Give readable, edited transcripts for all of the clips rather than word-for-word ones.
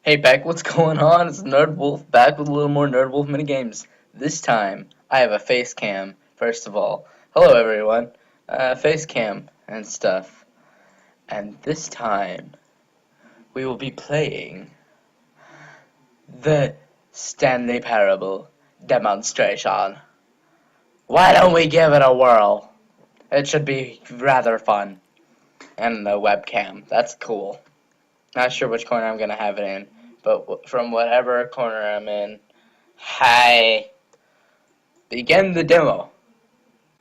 Hey Beck, what's going on? It's Nerdwulf back with a little more Nerdwulf minigames. This time, I have a face cam, first of all. Hello everyone. Face cam and stuff. And this time, we will be playing the Stanley Parable demonstration. Why don't we give it a whirl? It should be rather fun. And the webcam, that's cool. Not sure which corner I'm gonna have it in, but from whatever corner I'm in, hi. Begin the demo.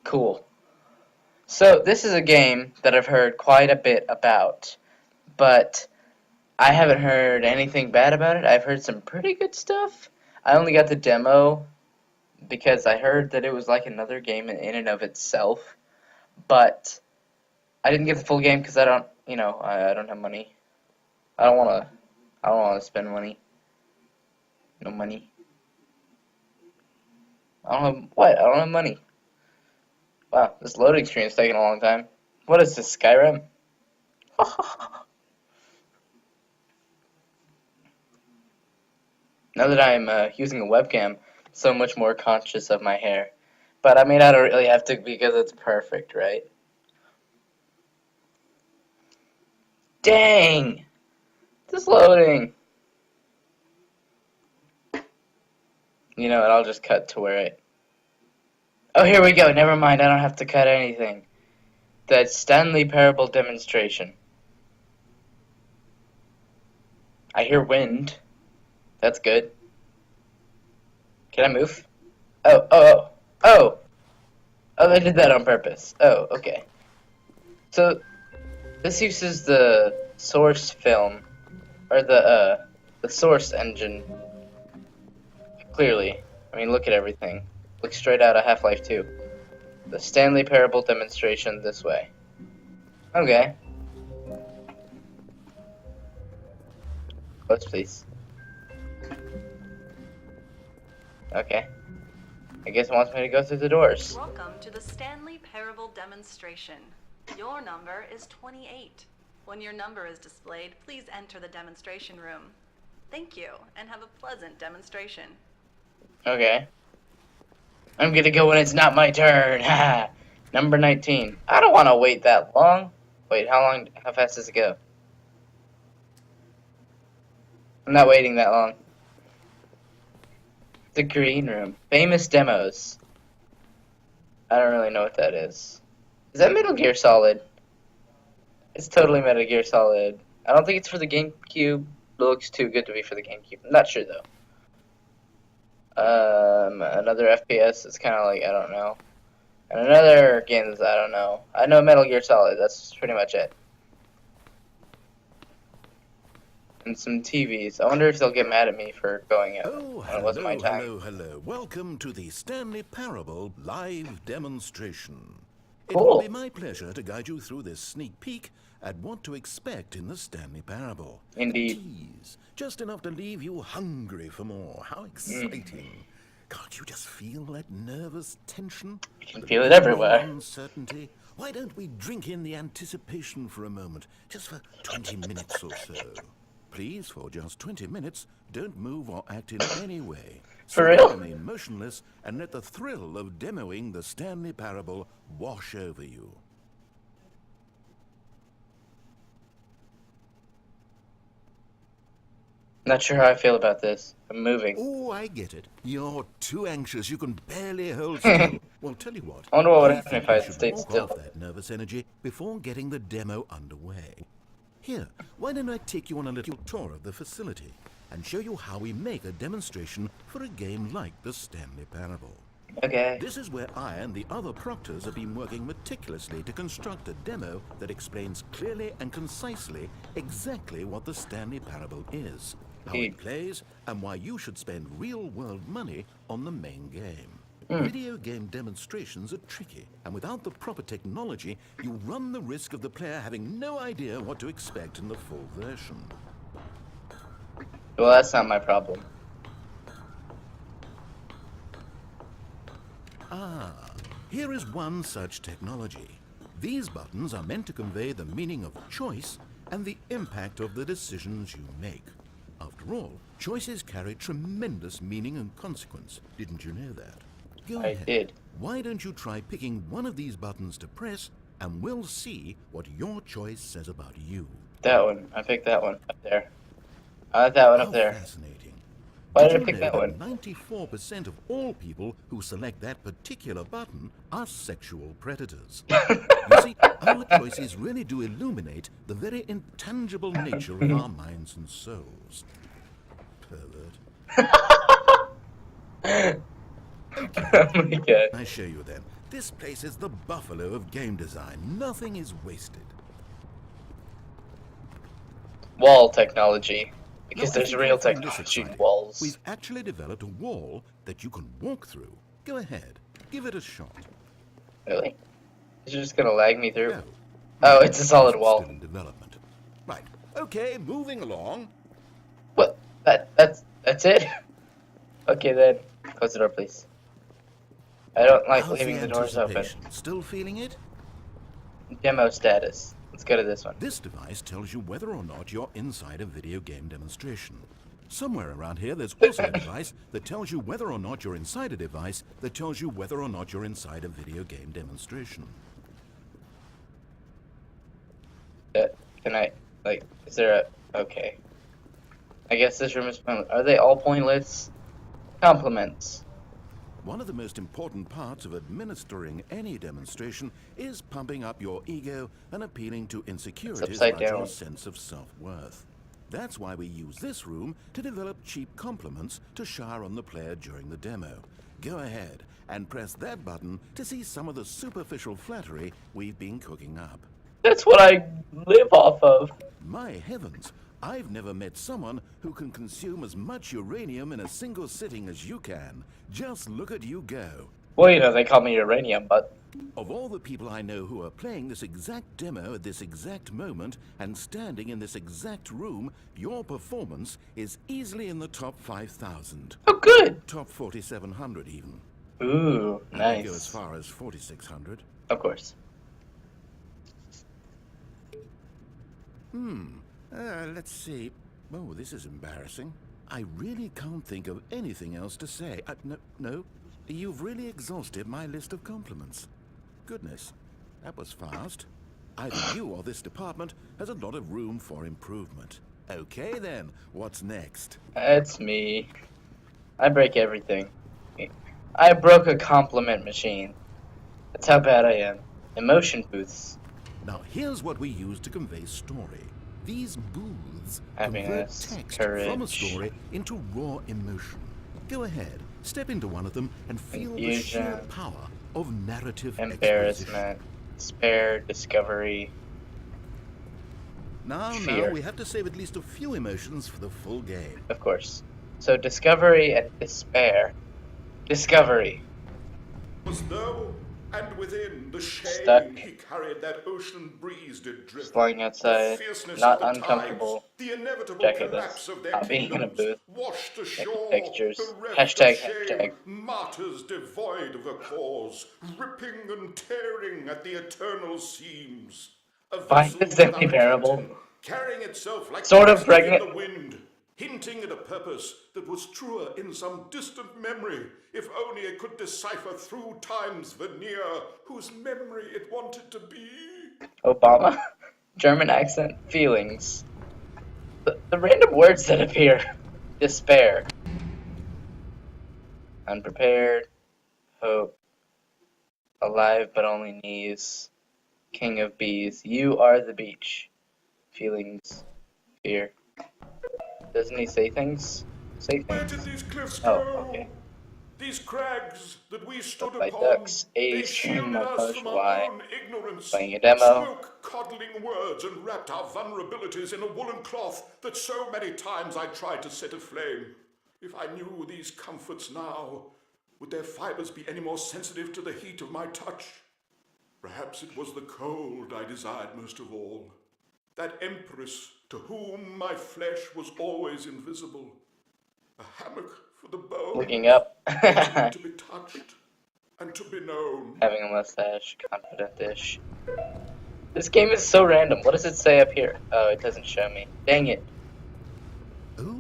Cool. So this is a game that I've heard quite a bit about, but I haven't heard anything bad about it. I've heard some pretty good stuff. I only got the demo because I heard that it was like another game in and of itself, but I didn't get the full game because I don't, I don't have money. I don't wanna spend money. No money. I don't have what? I don't have money. Wow, this loading screen is taking a long time. What is this, Skyrim? Now that I'm using a webcam, so much more conscious of my hair. But I mean, I don't really have to because it's perfect, right? Dang! This loading! You know what, I'll just cut to where it... Oh, here we go, never mind, I don't have to cut anything. The Stanley Parable demonstration. I hear wind. That's good. Can I move? Oh! Oh, I did that on purpose. Oh, okay. So, this uses the source film, or the source engine. Clearly. I mean, look at everything. Looks straight out of Half-Life 2. The Stanley Parable demonstration this way. Okay. Close, please. Okay. I guess it wants me to go through the doors. Welcome to the Stanley Parable demonstration. Your number is 28. When your number is displayed, please enter the demonstration room. Thank you, and have a pleasant demonstration. Okay. I'm gonna go when it's not my turn. Ha! Number 19. I don't want to wait that long. Wait, how fast does it go? I'm not waiting that long. The green room. Famous demos. I don't really know what that is. Is that Metal Gear Solid? It's totally Metal Gear Solid. I don't think it's for the GameCube. It looks too good to be for the GameCube. I'm not sure though. Another FPS is kind of like, I don't know. And another game is, I don't know. I know Metal Gear Solid, that's pretty much it. And some TVs. I wonder if they'll get mad at me for going out when it wasn't my time. Hello. Welcome to the Stanley Parable live demonstration. Cool. It will be my pleasure to guide you through this sneak peek at what to expect in the Stanley Parable. Indeed. A tease, just enough to leave you hungry for more. How exciting. Can't you just feel that nervous tension? You can feel it everywhere. Uncertainty. Why don't we drink in the anticipation for a moment, just for 20 minutes or so? Please, for just 20 minutes, don't move or act in any way. For real? Remain motionless and let the thrill of demoing the Stanley Parable wash over you. Not sure how I feel about this. I'm moving. Oh, I get it. You're too anxious. You can barely hold still. Well, tell you what. I wonder what would happen think if I you should stayed walk still. off that nervous energy before getting the demo underway. Here, why don't I take you on a little tour of the facility and show you how we make a demonstration for a game like the Stanley Parable. Okay. This is where I and the other proctors have been working meticulously to construct a demo that explains clearly and concisely exactly what the Stanley Parable is, how it plays, and why you should spend real-world money on the main game. Video game demonstrations are tricky, and without the proper technology, you run the risk of the player having no idea what to expect in the full version. Well, that's not my problem. Here is one such technology. These buttons are meant to convey the meaning of choice and the impact of the decisions you make. After all, choices carry tremendous meaning and consequence. Didn't you know that? Go I ahead. did. Why don't you try picking one of these buttons to press, and we'll see what your choice says about you. That one. I picked that one up there. I like that one up How there. fascinating. Why Did did I you pick know that one? 94% of all people who select that particular button are sexual predators? You see, our choices really do illuminate the very intangible nature of our minds and souls. Pervert. Okay, Oh my god. I show you then. This place is the buffalo of game design. Nothing is wasted. Wall technology. Now, Because I there's think real you'll find this technology in exciting. walls. We've actually developed a wall that you can walk through. Go ahead, give it a shot. Really? Is it just gonna lag me through? No. Oh, it's a solid It's wall. still in development. Right. Okay, moving along. What? That's it? Okay then. Close the door, please. I don't like How's leaving the doors open. anticipation? Still feeling it? Demo status. Let's go to this one. This device tells you whether or not you're inside a video game demonstration. Somewhere around here, there's also a device that tells you whether or not you're inside a device that tells you whether or not you're inside a video game demonstration. Can I, like, is there a, okay. I guess this room is pointless. Are they all pointless? Compliments. One of the most important parts of administering any demonstration is pumping up your ego and appealing to insecurities upside about your down. sense of self-worth. That's why we use this room to develop cheap compliments to shower on the player during the demo. Go ahead and press that button to see some of the superficial flattery we've been cooking up. That's what I live off of. My heavens, I've never met someone who can consume as much uranium in a single sitting as you can. Just look at you go. Well, you know, they call me uranium, but Of all the people I know who are playing this exact demo at this exact moment and standing in this exact room, your performance is easily in the top 5,000. oh good. Top 4,700 even. Ooh, I would go as nice. far as 4,600. Of course. Let's see. Oh, this is embarrassing. I really can't think of anything else to say. No. You've really exhausted my list of compliments. Goodness, that was fast. Either you or this department has a lot of room for improvement. Okay then, what's next? It's me. I break everything. I broke a compliment machine. That's how bad I am. Emotion booths. Now here's what we use to convey story. These booths Happiness, convert text courage. from a story into raw emotion. Go ahead, step into one of them and feel the sheer Confusion. power of narrative exposition. Embarrassment. Despair. Discovery. Now, Fear. we have to save at least a few emotions for the full game. Of course. So discovery and despair. Discovery. Was though, and within the shame Stuck. he carried that ocean breeze did drift. Just lying outside. The fierceness Not of the uncomfortable. tides, the inevitable Jacket collapse that's of their not being in a kingdoms, booth. washed ashore Textures. bereft Hashtag, of shame, hashtag. martyrs devoid of a cause, ripping and tearing at the eternal seams. A Why vessel is that without a bearable? captain, carrying itself like Sort a of snake pregnant. in the wind, hinting at a purpose that was truer in some distant memory, if only it could decipher through time's veneer, whose memory it wanted to be. Obama. German accent. Feelings. The random words that appear. Despair. Unprepared. Hope. Alive but only knees. King of bees. You are the beach. Feelings. Fear. Doesn't he say things? Say Where things. did these cliffs Oh, go? okay. These crags that we stood By upon, ducks, they A's, shielded my us push, from our Y. own ignorance. Playing a demo. Spoke coddling words and wrapped our vulnerabilities in a woolen cloth that so many times I tried to set aflame. If I knew these comforts now, would their fibers be any more sensitive to the heat of my touch? Perhaps it was the cold I desired most of all. That empress to whom my flesh was always invisible. A hammock for the bones. Looking up. To be touched and to be known. Having a mustache. Confident-ish. This game is so random. What does it say up here? Oh, it doesn't show me. Dang it. Oh,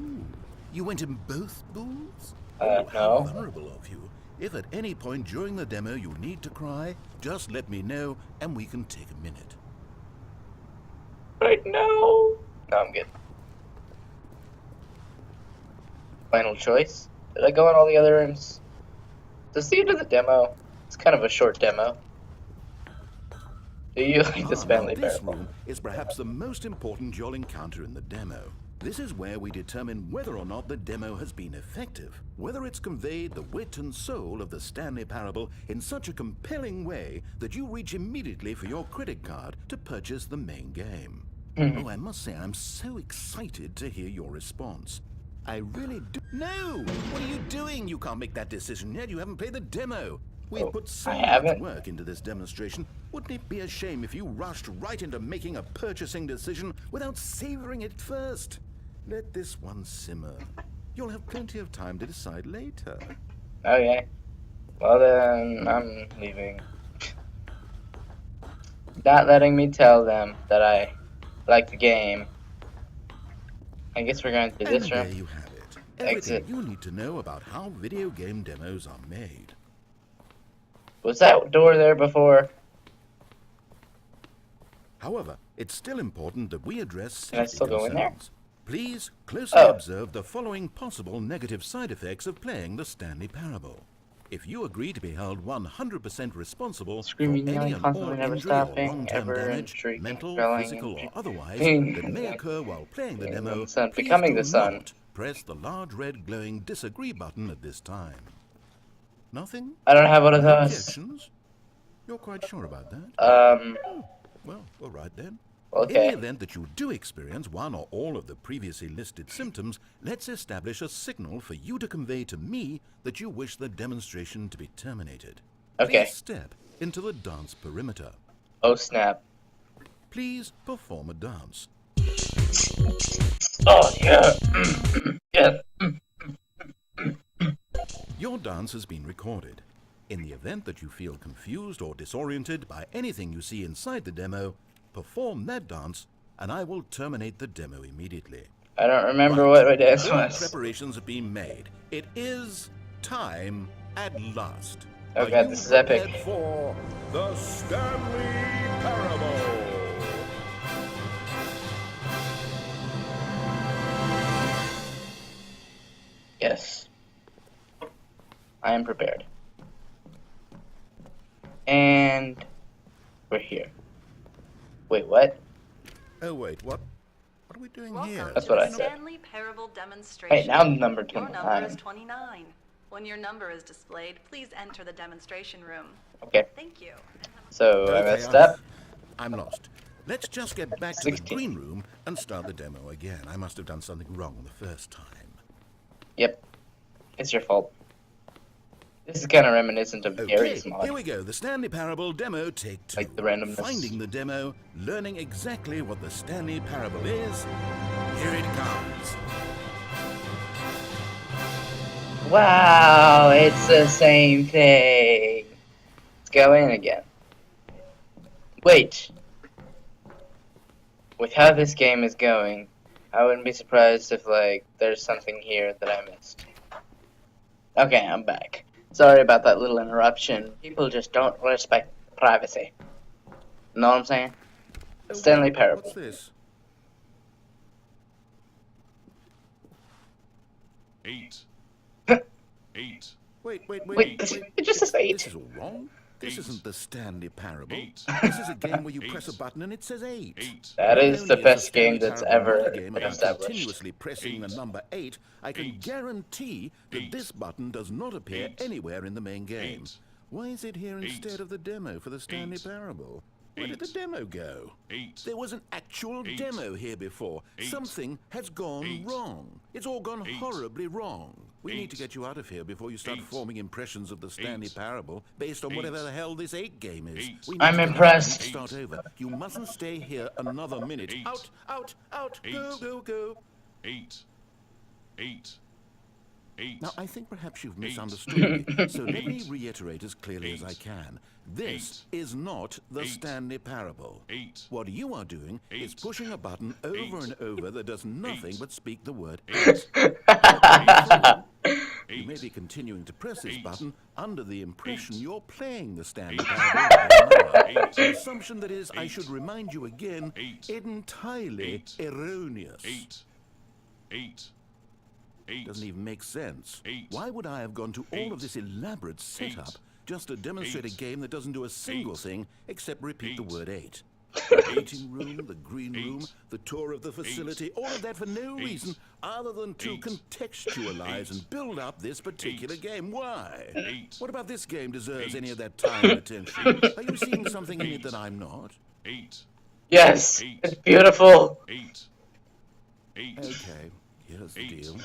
you went in both booths? How No. vulnerable of you. If at any point during the demo you need to cry, just let me know and we can take a minute. Right now. No, I'm good. Final choice? Did I go in all the other rooms? This is the end of the demo. It's kind of a short demo. Do you like the Now Stanley this Parable? room is perhaps the most important you'll encounter in the demo. This is where we determine whether or not the demo has been effective, whether it's conveyed the wit and soul of the Stanley Parable in such a compelling way that you reach immediately for your credit card to purchase the main game. Oh, I must say, I'm so excited to hear your response. I really do. No! What are you doing? You can't make that decision yet. You haven't played the demo. We've put so I much haven't. work into this demonstration. Wouldn't it be a shame if you rushed right into making a purchasing decision without savoring it first? Let this one simmer. You'll have plenty of time to decide later. Okay. Well then, I'm leaving. Not letting me tell them that I like the game. I guess we're going through And this there room. you have it. Everything Exit. you need to know about how video game demos are made. Was that door there before? However, it's still important that we address Can I safety still go in there? concerns. Please closely Oh. observe the following possible negative side effects of playing the Stanley Parable. If you agree to be held 100% responsible Screaming, for any yelling, and constantly, all never injury or stopping, long-term ever and damage, shrieking, mental, growling, physical, or and otherwise, being- that may occur while playing the being demo, the sun, please becoming do the sun. not press the large red glowing disagree button at this time. Nothing? I don't have one of No those. objections? You're quite sure about that? Well, all right then. In Okay. the event that you do experience one or all of the previously listed symptoms, let's establish a signal for you to convey to me that you wish the demonstration to be terminated. Okay. Please step into the dance perimeter. Oh snap. Please perform a dance. Oh yeah. Yeah. Your dance has been recorded. In the event that you feel confused or disoriented by anything you see inside the demo, perform that dance and I will terminate the demo immediately. I don't remember Right. what my dance All was. preparations have been made. It is time at last. Oh Are god, you this is epic. prepared for the Stanley Parable? Yes. I am prepared. And we're here. Wait, what? Oh wait, what are we doing Welcome here? That's to what the I said. Stanley Parable demonstration. Wait, now I'm number Your number 29. is 29. When your number is displayed, please enter the demonstration room. Okay. Thank you. So I Okay, messed up. I'm lost. Let's just get back to 16. the green room and start the demo again. I must have done something wrong the first time. Yep. It's your fault. This is kind of reminiscent of Okay, Gary's mod. here we go. The Stanley Parable demo take 2. Like the randomness. Finding the demo, learning exactly what the Stanley Parable is. Here it comes. Wow, it's the same thing. Let's go in again. Wait. With how this game is going, I wouldn't be surprised if, like, there's something here that I missed. Okay, I'm back. Sorry about that little interruption. People just don't respect privacy. Know what I'm saying? Stanley Parable. What's this? 8. 8. Wait, it just says 8. This is all wrong. This 8. isn't the Stanley Parable. 8. This is a game where you 8. press a button and it says 8. 8. That Not is only the is best Stanley game that's Parable not ever a game been about established. continuously pressing the 8. number 8. I can 8. guarantee that 8. this button does not appear 8. anywhere in the main game. 8. Why is it here 8. instead of the demo for the Stanley 8. Parable? Where did the 8. demo go? 8. There was an actual 8. demo here before. 8. Something has gone 8. wrong. It's all gone 8. horribly wrong. We need to 8. get you out of here before you start 8. forming impressions of the Stanley 8. Parable based on 8. whatever the hell this 8 game is. 8. We need I'm to get impressed. out and start over. You mustn't stay here another minute. 8. Out, out, out. 8. Go, go, go. 8. 8. Now, I think perhaps you've misunderstood me, so let me reiterate as clearly as I can. This is not the Stanley Parable. What you are doing is pushing a button over and over that does nothing but speak the word 8. You may be continuing to press this button under the impression you're playing the Stanley Parable right now. An assumption that is, I should remind you again, entirely erroneous. Doesn't even make sense. Why would I have gone to all of this elaborate setup just to demonstrate a game that doesn't do a single thing except repeat the word 8? The waiting room, the green room, the tour of the facility, all of that for no reason other than to contextualize and build up this particular game. Why? What about this game deserves any of that time and attention? Are you seeing something in it that I'm not? Yes, it's beautiful. Okay, here's the deal.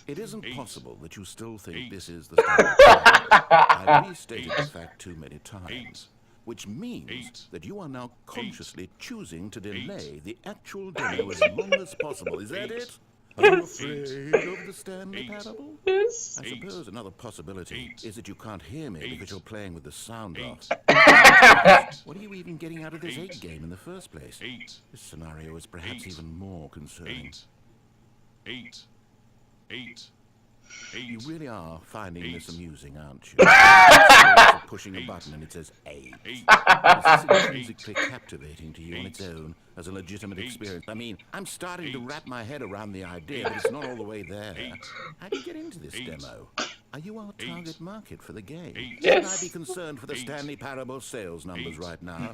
It isn't possible that you still think this is the Stanley Parable. I've restated the fact too many times, which means that you are now consciously choosing to delay the actual demo as long as possible. Is that it? Are you afraid of the Stanley Parable? Yes. I suppose another possibility is that you can't hear me because you're playing with the sound off. What are you even getting out of this 8 game in the first place? This scenario is perhaps even more concerning. You really are finding this amusing, aren't you? You're pushing a button and it says 8. This is intrinsically captivating to you on its own as a legitimate experience. I mean, I'm starting to wrap my head around the idea, but it's not all the way there. How do you get into this demo? Are you our target market for the game? Should I be concerned for the Stanley Parable sales numbers right now?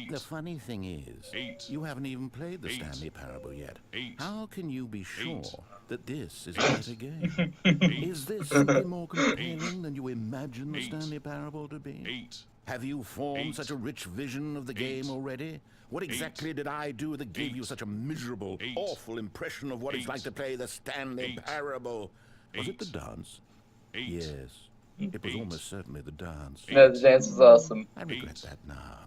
The funny thing is, you haven't even played the Stanley Parable yet. How can you be sure that this is a better game? Is this simply more compelling than you imagine the Stanley Parable to be? Have you formed such a rich vision of the game already? What exactly did I do that gave you such a miserable, awful impression of what it's like to play the Stanley Parable? Was it the dance? Yes, it was almost certainly the dance. No, the dance was awesome. I regret that now.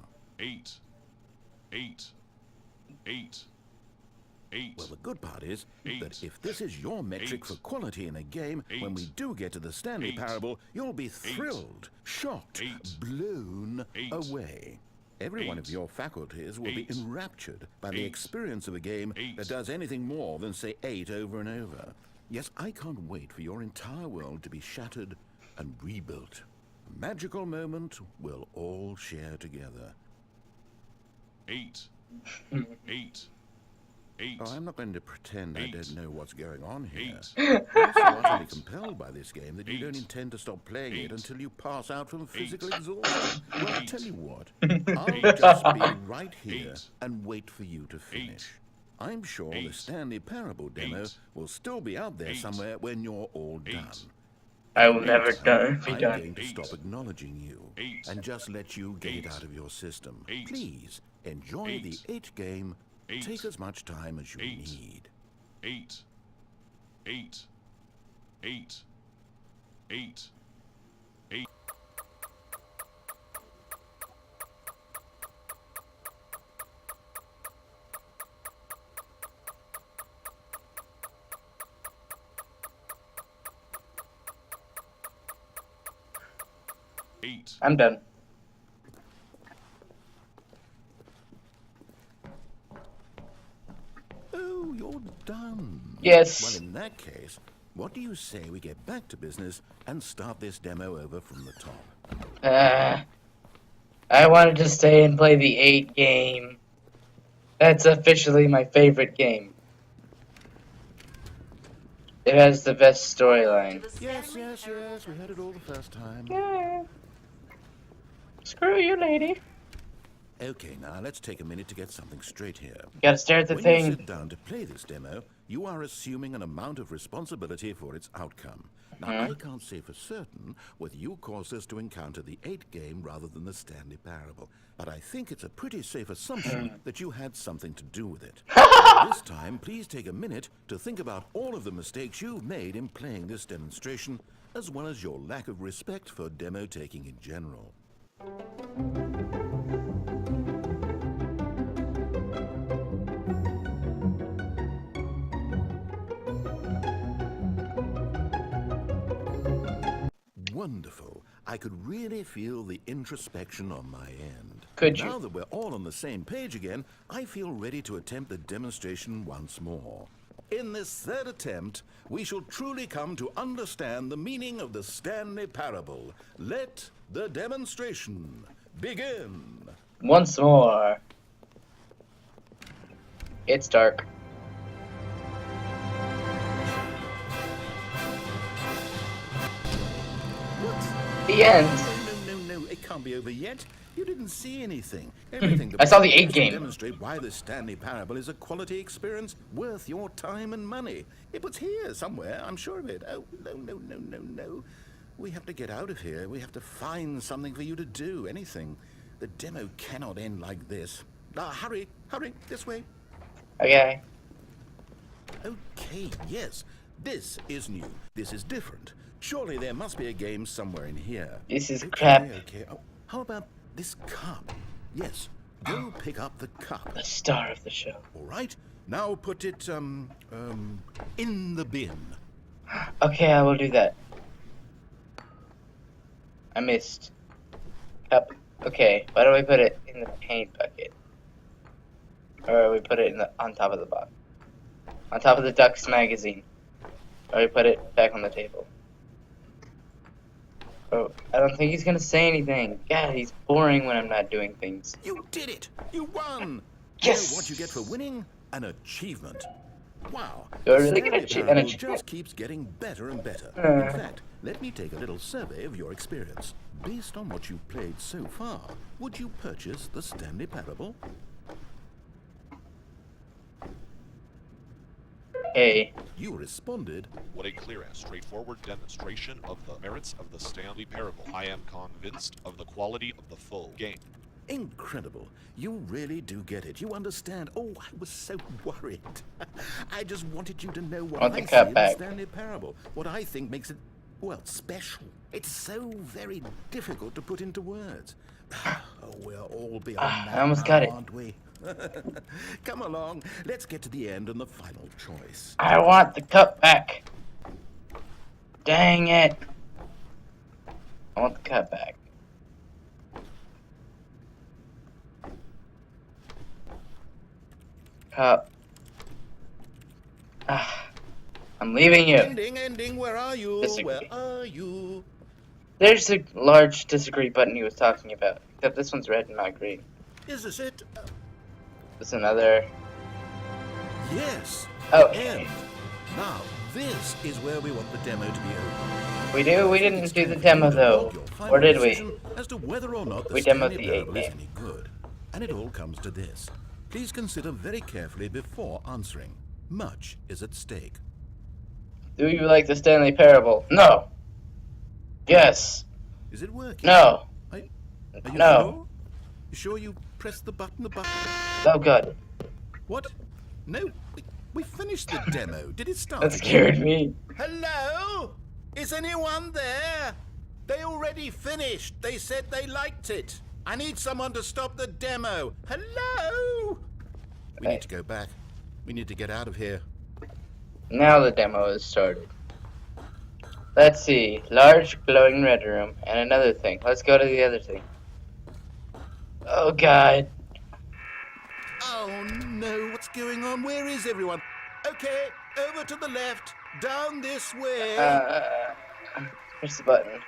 Well, the good part is that if this is your metric for quality in a game, when we do get to the Stanley Parable, you'll be thrilled, shocked, blown away. Every one of your faculties will be enraptured by the experience of a game that does anything more than say 8 over and over. Yes, I can't wait for your entire world to be shattered and rebuilt. A magical moment we'll all share together. 8. Oh, I'm not going to pretend I don't know what's going on here. You're so utterly compelled by this game that you don't intend to stop playing it until you pass out from physical exhaustion. Well, I'll tell you what, I'll just be right here and wait for you to finish. I'm sure the Stanley Parable demo will still be out there somewhere when you're all done. I will never be I'm done. going to stop acknowledging you and just let you get it out of your system. Please, enjoy the 8 game. Take as much time as you need. 8. 8. 8. 8. 8. I'm done. Oh, you're done. Yes. Well, in that case, what do you say we get back to business and start this demo over from the top? I wanted to stay and play the 8 game. That's officially my favorite game. It has the best storyline. Yes, we heard it all the first time. Yeah. Screw you, lady. Okay, now let's take a minute to get something straight here. Gotta stare at the When thing. you sit down to play this demo, you are assuming an amount of responsibility for its outcome. Now, I can't say for certain whether you caused us to encounter the 8 game rather than the Stanley Parable, but I think it's a pretty safe assumption that you had something to do with it. This time, please take a minute to think about all of the mistakes you've made in playing this demonstration, as well as your lack of respect for demo taking in general. wonderful. I could really feel the introspection on my end. Could you? Now that we're all on the same page again, I feel ready to attempt the demonstration once more. In this third attempt, we shall truly come to understand the meaning of the Stanley Parable. Let the demonstration begin. Once more. It's dark. What? The end. No, it can't be over yet. You didn't see anything. Everything I saw the is 8 to game. demonstrate why the Stanley Parable is a quality experience worth your time and money. It was here somewhere, I'm sure of it. Oh, no. We have to get out of here. We have to find something for you to do, anything. The demo cannot end like this. Hurry, this way. Okay. Okay, yes. This is new. This is different. Surely there must be a game somewhere in here. This is crap. Okay. Oh, how about this cup? Yes. Go pick up the cup. The star of the show. All right. Now put it, in the bin. Okay, I will do that. I missed. Cup. Okay, why don't we put it in the paint bucket? Or we put it on top of the box. On top of the Ducks magazine. Or we put it back on the table. Oh, I don't think he's gonna say anything. God, he's boring when I'm not doing things. You did it! You won! Yes! You know what you get for winning? An achievement. Wow. You're really Stanley gonna an Parable achievement? just keeps getting better and better. In fact, let me take a little survey of your experience. Based on what you've played so far, would you purchase the Stanley Parable? Hey. You responded, What a clear and straightforward demonstration of the merits of the Stanley Parable. I am convinced of the quality of the full game. incredible. You really do get it. You understand. Oh, I was so worried. I just wanted you to know what Want I the see cut in the back. Stanley Parable. What I think makes it, well, special. It's so very difficult to put into words. Oh, we're all beyond that I almost now, got it. aren't we? Come along. Let's get to the end and the final choice. I want the cup back. Dang it. I want the cup back. Cup. I'm leaving you. Ending, where are you? Disagree. Where are you? There's a large disagree button he was talking about. Except this one's red and not green. Is this it? This another. Yes. Oh. End. Now, this is where we want the demo to be over. We do. We didn't do the demo though, or did we? As to whether or not the We demoed Stanley the Parable is 8 any good. And it all comes to this. Please consider very carefully before answering. Much is at stake. Do you like the Stanley Parable? No. Yes. Is it working? No. Are you No. sure? You sure you pressed the button? Oh god. What? No, we finished the demo. Did it start? That scared me. Hello? Is anyone there? They already finished. They said they liked it. I need someone to stop the demo. Hello? We need to go back. We need to get out of here. Now the demo is started. Let's see. Large glowing red room and another thing. Let's go to the other thing. Oh god. Oh no, what's going on? Where is everyone? Okay, over to the left. Down this way. Press the button.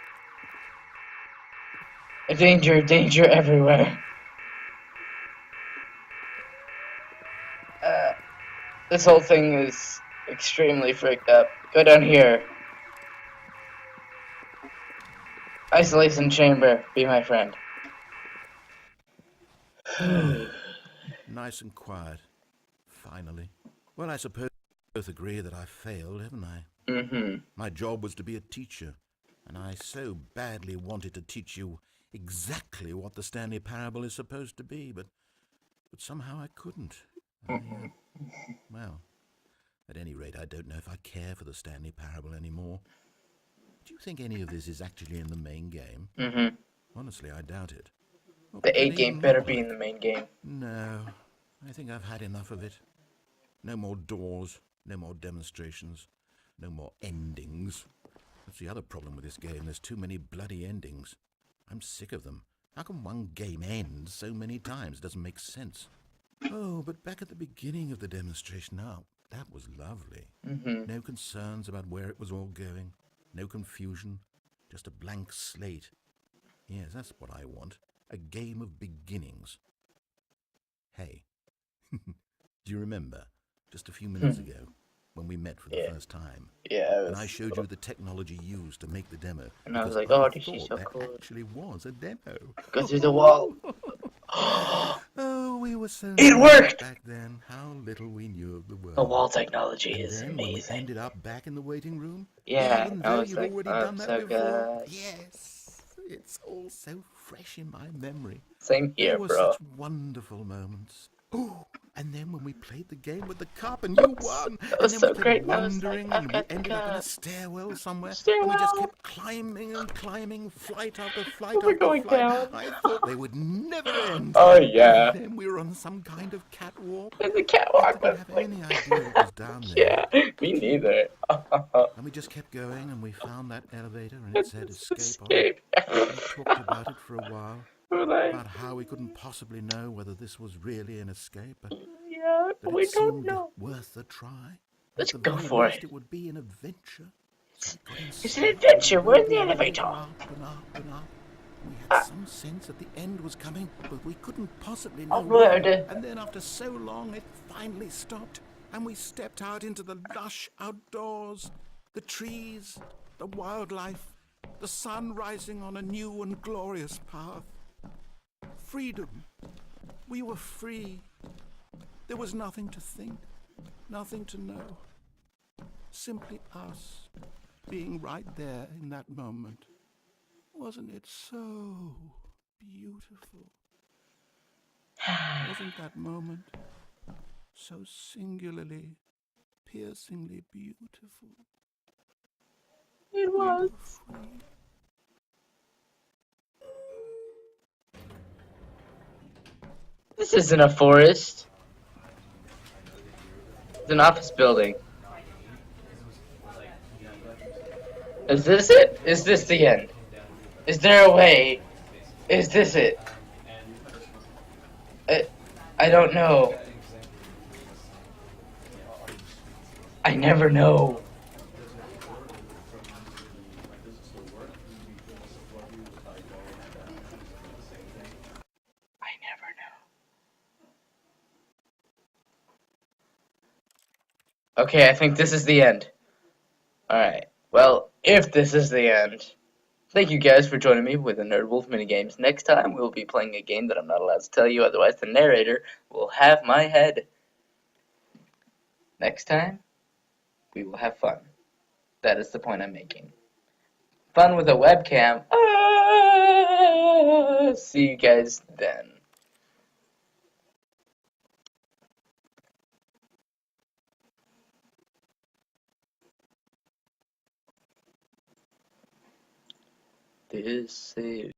Danger everywhere. This whole thing is extremely freaked up. Go down here. Isolation chamber, be my friend. Nice and quiet. Finally. Well, I suppose we both agree that I failed, haven't I? Mm-hmm. My job was to be a teacher, and I so badly wanted to teach you exactly what the Stanley Parable is supposed to be, but somehow I couldn't. Well, at any rate, I don't know if I care for the Stanley Parable anymore. Do you think any of this is actually in the main game? Mm-hmm. Honestly, I doubt it. What The would that 8 game even better look be like? in the main game. No, I think I've had enough of it. No more doors, no more demonstrations, no more endings. That's the other problem with this game. There's too many bloody endings. I'm sick of them. How can one game end so many times? It doesn't make sense. Oh, but back at the beginning of the demonstration, now, that was lovely. No concerns about where it was all going. No confusion. Just a blank slate. Yes, that's what I want. A game of beginnings. Hey, do you remember, just a few minutes ago, when we met for the first time? Yeah. And I showed you the technology used to make the demo. And I was because like, oh, I this is thought so there cool. actually was a demo. Go through the wall. Oh, we were so It naive worked! back then. How little we knew of the world. The wall technology And is then when we amazing. ended up back in the waiting room, Yeah, even I though was you'd like, already oh, done that so before, good. yes, it's all so fresh in my memory. Same There here, were bro. such wonderful moments. Oh, and then when we played the game with the cup and you won, That and was then so we kept great. I was like, wandering I've and we got the ended up in a cup. stairwell somewhere, and we just Stairwell. kept climbing and climbing, flight after flight We're after going flight. down. I thought they would never end. Oh, yeah. And then we were on some kind of catwalk. And the I catwalk didn't was have like, any idea what was down there. yeah, me neither. And we just kept going, and we found that elevator, and it It's said just escape on it. escape. We talked about it for a while, We're like, about how we couldn't possibly know whether this was really an escape, but yeah, that we it don't seemed know. worth a try. Let's At the go very for least, it. it would be an adventure. So we got It's an inside, adventure. and we We're rode in the the elevator. up and up and up. We had Ah. some sense that the end was coming, but we couldn't possibly know Upward. when. And then after so long, it finally stopped, and we stepped out into the lush outdoors. The trees, the wildlife, the sun rising on a new and glorious path. Freedom. We were free. There was nothing to think, nothing to know. Simply us, being right there in that moment. Wasn't it so beautiful? Wasn't that moment so singularly, piercingly beautiful? It was. Free. This isn't a forest. It's an office building. Is this it? Is this the end? Is there a way? Is this it? I don't know. I never know. I never know. Okay, I think this is the end. Alright. Well, if this is the end, thank you guys for joining me with the Nerdwulf Minigames. Next time, we'll be playing a game that I'm not allowed to tell you, otherwise the narrator will have my head. Next time, we will have fun. That is the point I'm making. Fun with a webcam. See you guys then. This is